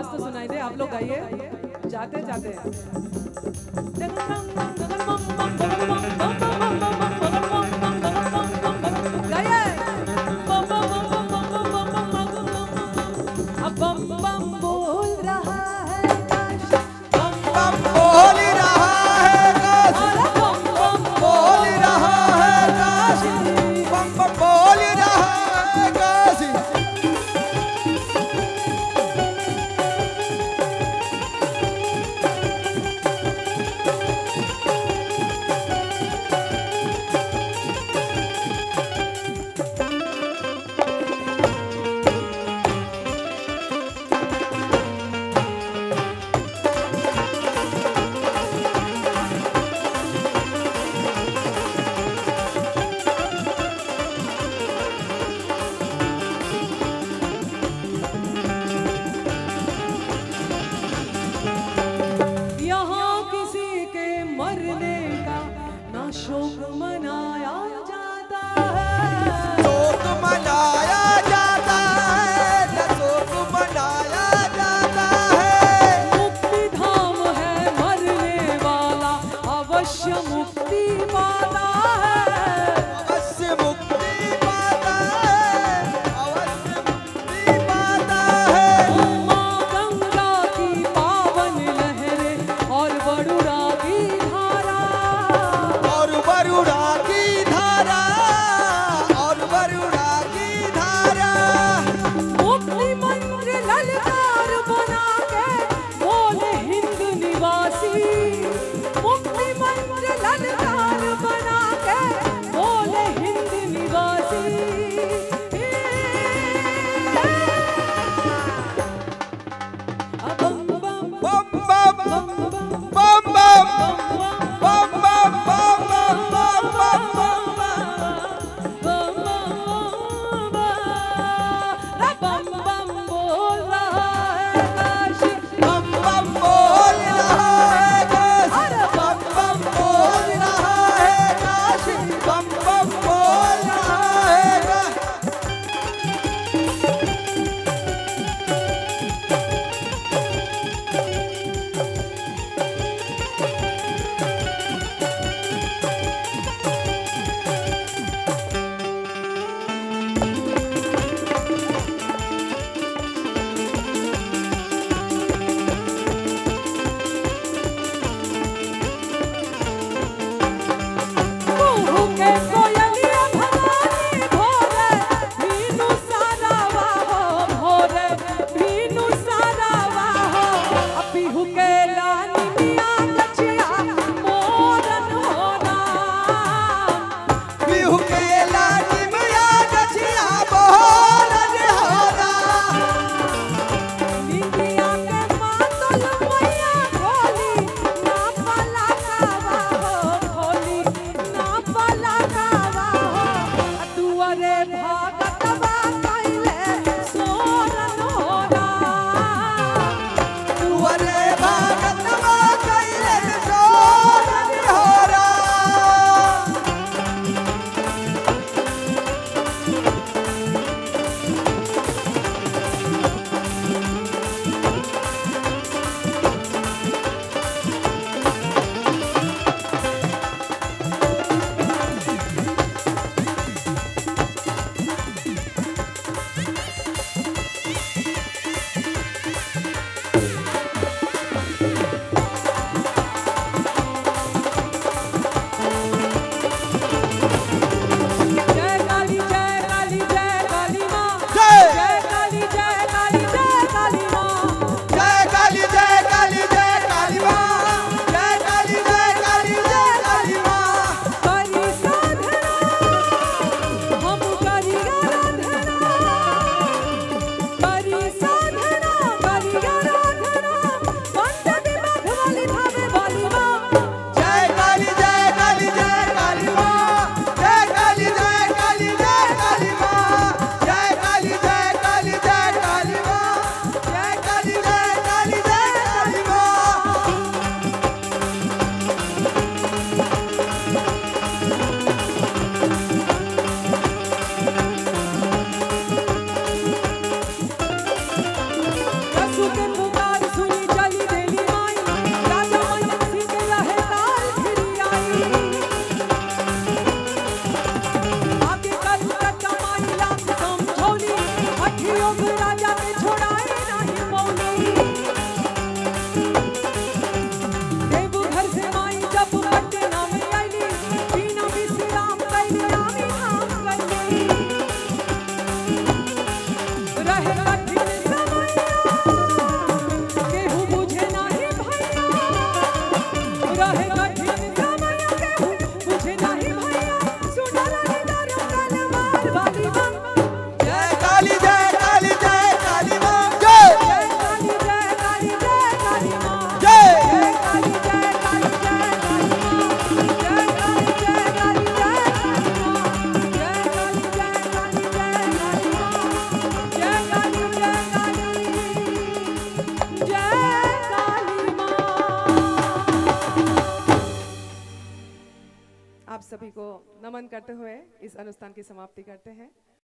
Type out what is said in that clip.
आवाज तो सुनाई दे, आप लोग गाइए जाते जाते। गाइए अब बम बम बोल रहा है काश, बम बम बोल रहा है काश, बम बम बोल रहा है काश, बम बम बोल रहा है काश। कलयुग राजा के छोड़ाए नहीं मौली देव घर से माई जब पटना में आईली बिना विश्राम कैली आमी नाम कैली रहे कठिन समैया केहू बुझे नहीं भैया रहे कठिन समैया केहू बुझे नहीं भैया सुनर निडर तलवार वाली मां जय काली जय काली मां जय काली जय काली मां जय काली जय काली मां जय काली जय काली मां जय काली जय काली मां जय काली जय काली मां। आप सभी को नमन करते हुए इस अनुष्ठान की समाप्ति करते हैं।